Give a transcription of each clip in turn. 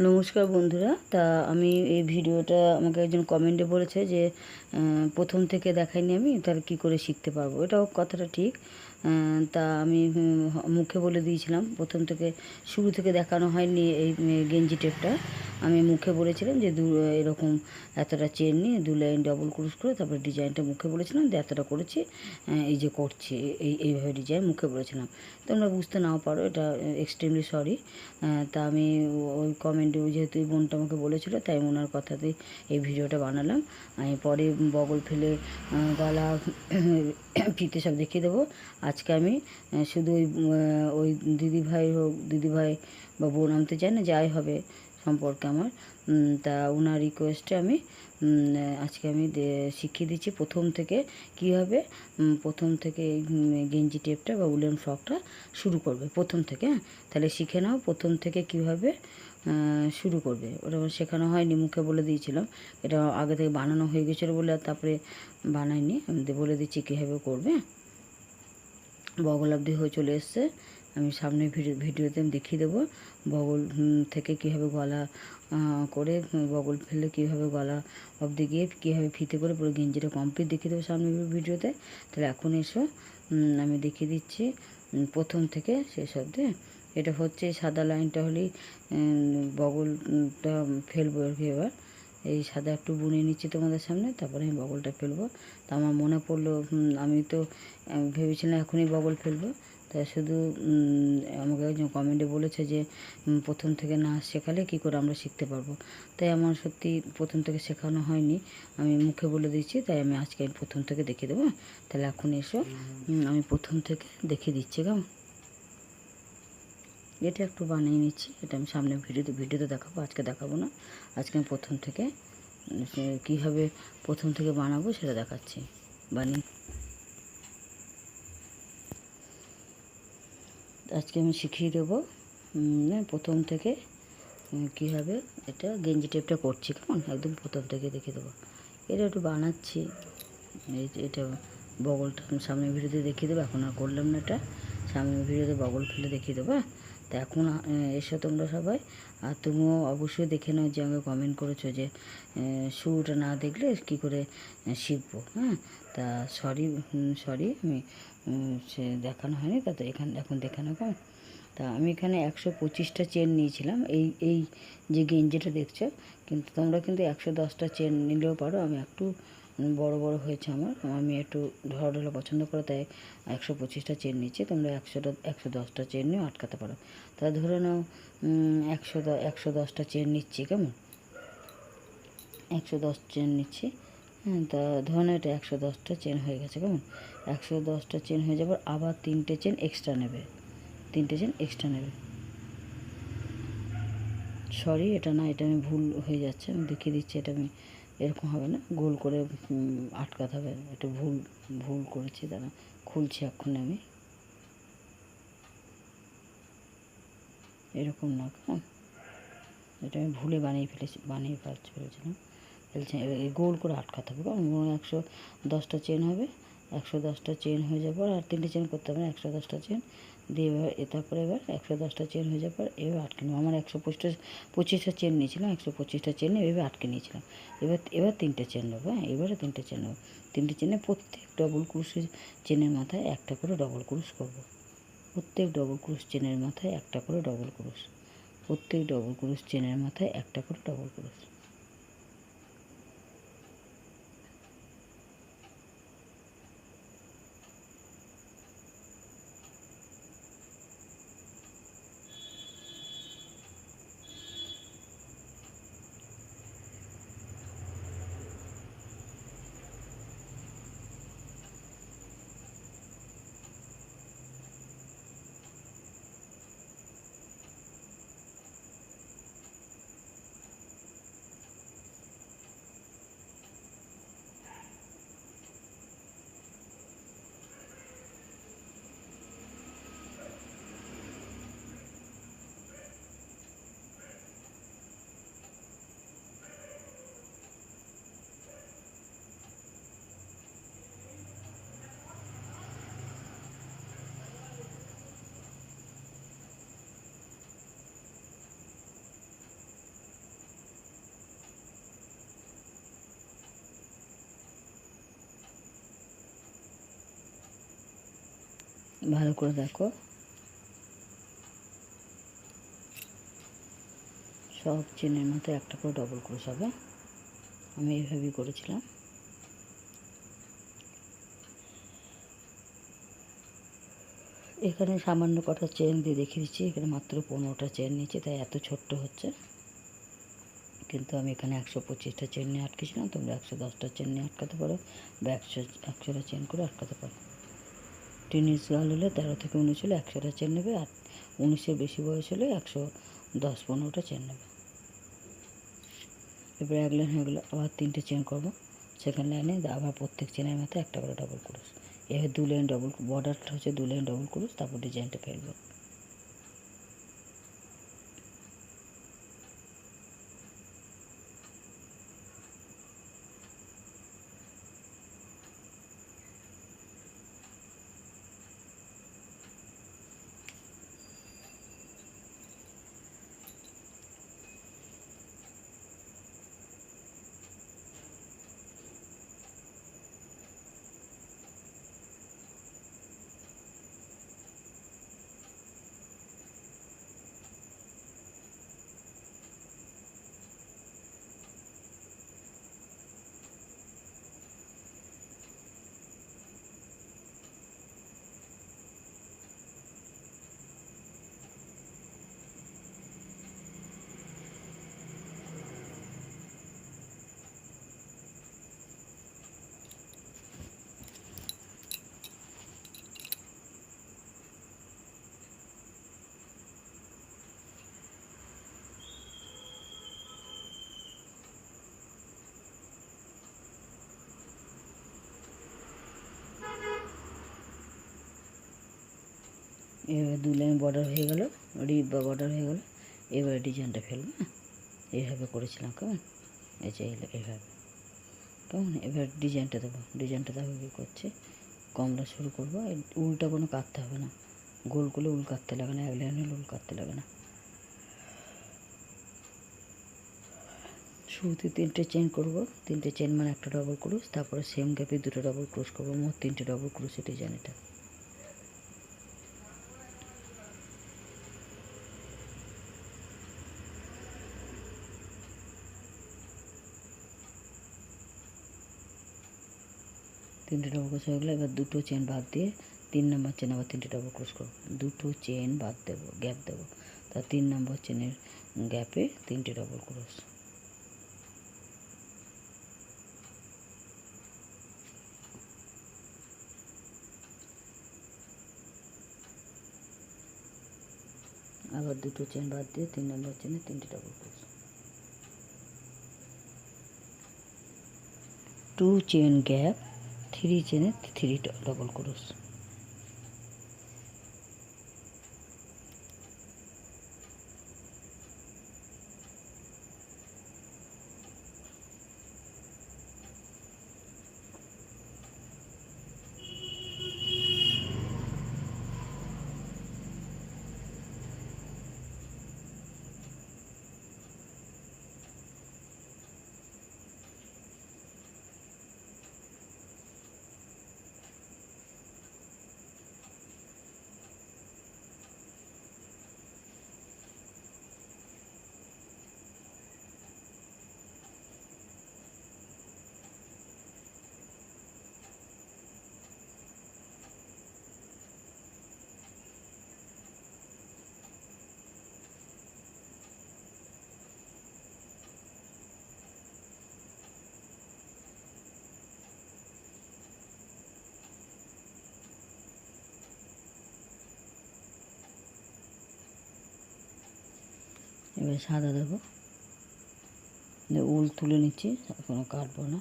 নমস্কার বন্ধুরা। তা আমি এই ভিডিওটা আমাকে একজন কমেন্টে বলেছে যে প্রথম থেকে দেখাইনি আমি, তাহলে কী করে শিখতে পারবো। এটাও কথাটা ঠিক। তা আমি মুখে বলে দিয়েছিলাম, প্রথম থেকে শুরু থেকে দেখানো হয়নি। এই গেঞ্জি টেপটা আমি মুখে বলেছিলাম যে এরকম এতটা চেন নিয়ে 2 লাইন ডবল ক্রুশ করে তারপরে ডিজাইনটা মুখে বলেছিলাম যে এতটা করেছি, এই যে করছি এইভাবে ডিজাইন মুখে বলেছিলাম। তোমরা বুঝতে নাও পারো, এটা এক্সট্রিমলি সরি। তা আমি ওই কমেন্টে যেহেতু এই বোনটা আমাকে বলেছিল, তাই ওনার কথাতেই এই ভিডিওটা বানালাম। আমি পরে বগল ফেলে গলা ফিতে সব দেখিয়ে দেবো। আজকে আমি শুধু ওই দিদিভাই হোক, দিদিভাই বা বোন আনতে চাই না, যাই হবে সম্পর্কে আমার, তা ওনার রিকোয়েস্টে আমি আজকে আমি শিখিয়ে দিচ্ছি প্রথম থেকে কীভাবে প্রথম থেকে গেঞ্জি টেপটা বা উলেন ফ্রকটা শুরু করবে প্রথম থেকে। হ্যাঁ, তাহলে শিখে নাও প্রথম থেকে কীভাবে শুরু করবে। ওটা আমার শেখানো হয়নি, মুখে বলে দিয়েছিলাম। এটা আগে থেকে বানানো হয়ে গেছিলো বলে আর তারপরে বানাইনি। আমি বলে দিচ্ছি কীভাবে করবে। বগল অবধি হয়ে চলে এসছে। আমি সামনে ভিডিওতে আমি দেখিয়ে দেবো বগল থেকে কীভাবে গলা করে বগল ফেলে কীভাবে গলা অবধি গিয়ে কীভাবে ফিতে করে পুরো গেঞ্জিটা কমপ্লিট দেখিয়ে দেবো সামনে ভিডিওতে। তাহলে এখন এসো, আমি দেখিয়ে দিচ্ছি প্রথম থেকে শেষ অবধি। এটা হচ্ছে সাদা লাইনটা হলেই বগলটা ফেলবো আর কি। এবার এই সাদা একটু বুনে নিচ্ছি তোমাদের সামনে, তারপরে আমি বগলটা ফেলবো। তা আমার মনে পড়লো, আমি তো ভেবেছিলাম এখনই বগল ফেলবো। তা শুধু আমাকে একজন কমেন্টে বলেছে যে প্রথম থেকে না শেখালে কী করে আমরা শিখতে পারবো। তাই আমার সত্যি প্রথম থেকে শেখানো হয়নি, আমি মুখে বলে দিচ্ছি। তাই আমি আজকে প্রথম থেকে দেখিয়ে দেবো। তাহলে এখন এসো, আমি প্রথম থেকে দেখিয়ে দিচ্ছি কেমন। এটা একটু বানিয়ে নিচ্ছি, এটা আমি সামনে ভিডিওতে দেখাবো, আজকে দেখাবো না। আজকে আমি প্রথম থেকে কীভাবে প্রথম থেকে বানাবো সেটা দেখাচ্ছি বানিয়ে। আজকে আমি শিখিয়ে দেবো প্রথম থেকে কীভাবে এটা গেঞ্জি টেপটা করছি কেমন, একদম প্রথম থেকে দেখিয়ে দেবো। এটা একটু বানাচ্ছি, এটা বগলটা সামনের ভিডিওতে দেখিয়ে দেবো। এখন আর করলাম না, এটা সামনের ভিডিওতে বগল ফেলে দেখিয়ে দেবো। তা এখন এসো তোমরা সবাই। আর তুমিও অবশ্যই দেখে নাও যে আমাকে কমেন্ট করেছো যে শুরুটা না দেখলে কী করে শিখবো। হ্যাঁ, তা সরি আমি সে দেখানো হয়নি, তা তো এখন দেখানো কেমন। তা আমি এখানে 125টা চেন নিয়েছিলাম এই যে গেঞ্জিটা দেখছো, কিন্তু তোমরা কিন্তু 110টা চেন নিলেও পারো। আমি একটু বড় বড় হয়েছে আমার, আমি একটু ঢলা পছন্দ করো, তাই 125টা চেন নিচ্ছি। তোমরা 110টা চেন নিয়েও আটকাতে পারো। তা ধরে নাও 110টা চেন নিচ্ছি কেমন, 110 চেন নিচ্ছি। হ্যাঁ, তা ধরে নাও এটা 110টা চেন হয়ে গেছে কেমন। 110টা চেন হয়ে যাবার আবার 3টে চেন এক্সট্রা নেবে, 3টে চেন এক্সট্রা নেবে। সরি, এটা না, এটা আমি ভুল হয়ে যাচ্ছে, আমি দেখিয়ে দিচ্ছি। এটা আমি এরকম হবে না, গোল করে আটকাতে হবে। এটা ভুল করেছি, দাঁড়া খুলছি এখন আমি। এরকম না, এটা আমি ভুলে বানিয়ে ফেলেছিলাম। এই গোল করে আটকাতে হবে কারণ 110টা চেন হবে। 110টা চেন হয়ে যাওয়ার পর আর 3টে চেন করতে হবে না, 110টা চেন দিয়ে এবার তারপরে এবার 110টা চেন হয়ে যাওয়ার পর এবার আটকে নেবো। আমার 125টা চেন নিয়েছিলাম, 125টা চেন এভাবে আটকে নিয়েছিলাম। এবার 3টে চেন নেবো। হ্যাঁ, এবারে 3টে চেন নেবো। 3টে চেনে প্রত্যেক ডবল ক্রুশের চেনের মাথায় একটা করে ডবল ক্রুশ করবো। প্রত্যেক ডবল ক্রুশ চেনের মাথায় একটা করে ডবল ক্রুশ, প্রত্যেক ডবল ক্রুশ চেনের মাথায় একটা করে ডবল ক্রুশ। ভালো করে দেখো, সব চেনের মধ্যে একটা করে ডবল ক্রোশ হবে। আমি এইভাবেই করেছিলাম। এখানে সামান্য কটা চেন দিয়ে দেখিয়ে দিচ্ছি, এখানে মাত্র 15টা চেন নিয়েছি, তাই এত ছোট্ট হচ্ছে। কিন্তু আমি এখানে 125টা চেন নিয়ে আটকেছিলাম, তোমরা 110টা চেন নিয়ে আটকাতে পারো, বা 100টা চেন করে আটকাতে পারো। 3 ইঞ্চ গাল হলে 13 থেকে 19 হলে 100টা চেন নেবে, আর 19-এর বেশি বয়স হলে 110-15টা চেন নেবে। এবার এক লাইন হয়ে গেলো, আবার 3টে চেন করবো। সেকেন্ড লাইনে আবার প্রত্যেক চেনের মাথায় একটা করে ডবল ক্রোশ। এবার 2 লাইন ডবল, বর্ডারটা হচ্ছে 2 লাইন ডবল ক্রোশ, তারপর ডিজাইনটা ফেলবো। এবার 2 লাইন বর্ডার হয়ে গেল, রিপ বা বর্ডার হয়ে গেল। এবারে ডিজাইনটা ফেলবো। এইভাবে করেছিলাম, কেমন? এই যে এইভাবে, কেমন? এবার ডিজাইনটা দেবো। ডিজাইনটা দেখো কী করছে। কমলা শুরু করবো, উলটা কোনো কাটতে হবে না, গোল করে উল কাটতে লাগে না, এক লাইন হলে উল কাটতে লাগে না। শুরুতে 3টে চেন করবো, 3টে চেন মানে একটা ডবল ক্রোশ, তারপরে সেম গ্যাপে 2টো ডবল ক্রোশ করবো, মোট 3টে ডবল ক্রোশের ডিজাইন এটা। তিনটে ডবল ক্রোশ হয়ে গেলে এবার 2টো চেন বাদ দিয়ে 3 নম্বর চেন আবার 3টে ডবল ক্রোশ করবো, 2টো চেন বাদ দেবো, গ্যাপ দেবো, তা 3 নম্বর চেনের গ্যাপে 3টে ডবল ক্রোশ। আবার 2টো চেন বাদ দিয়ে 3 নম্বর চেনে 3টে ডবল ক্রোশ। 2 চেন গ্যাপ, 3 চেনে 3 ডবল ক্রোশ। এবার সাদা দেবো, উল তুলে নিচ্ছি, এখনও কাটবো না।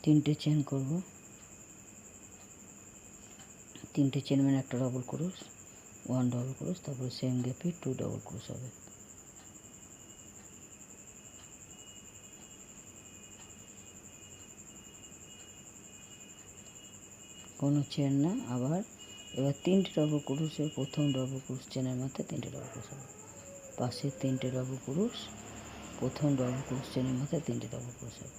3টে চেন করব, 3টে চেন মানে একটা ডবল ক্রোশ, 1 ডবল ক্রোশ, তারপরে সেম গ্যাপে 2 ডবল ক্রোশ হবে। কোনো চেন না, আবার এবার 3টে ডবল ক্রোশের প্রথম ডবল ক্রোশ চেনের মাথায় 3টে ডবল ক্রোশ হবে, পাশে 3টে ডবল ক্রোশ, প্রথম ডবল ক্রোশ চেনের মাথায় 3টে ডবল ক্রোশ হবে।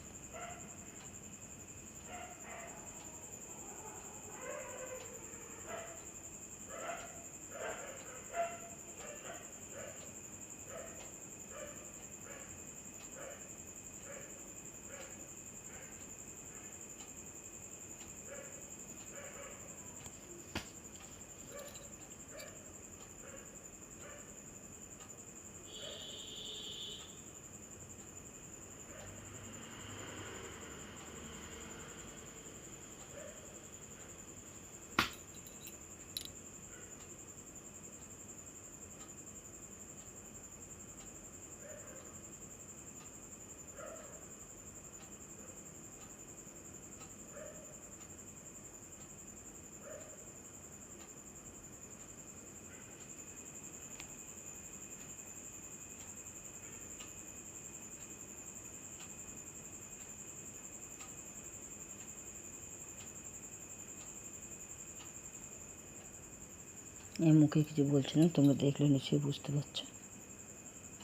এই মুখে কিছু বলছি না, তোমরা দেখলে নিশ্চয়ই বুঝতে পারছো।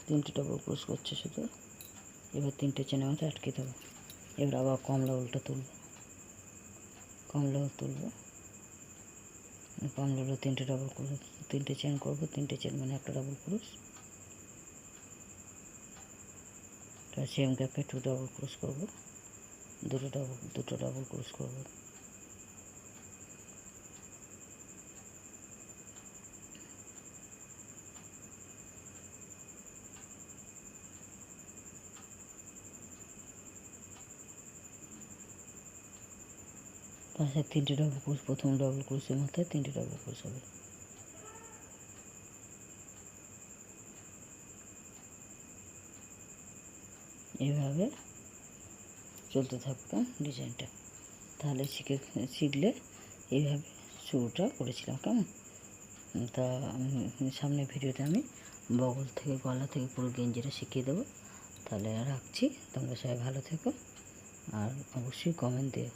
3টে ডবল ক্রোশ করছে শুধু। এবার 3টে চেনের মধ্যে আটকে দেবো। এবার আবার কমলা উল্টো তুলবো, কমলাও তুলবো, কমলাগুলো 3টে ডবল ক্রোশ, 3টে চেন করবো। 3টে চেন মানে একটা ডবল ক্রোশ, তার সেম গ্যাপে 2 ডবল ক্রোশ করবো, দুটো ডবল ক্রোশ করবো। পাশে 3টে ডবল ক্রোশ, প্রথম ডবল ক্রোশের মাথায় 3টে ডবল ক্রোশ হবে। এইভাবে চলতে থাকবে ডিজাইনটা। তাহলে শিখলে এইভাবে শুরুটা করেছিলাম, কেমন? তা সামনে ভিডিওতে আমি বগল থেকে গলা থেকে পুরো গেঞ্জিটা শিখিয়ে দেবো। তাহলে রাখছি, তোমরা সবাই ভালো থেকো আর অবশ্যই কমেন্ট দিও।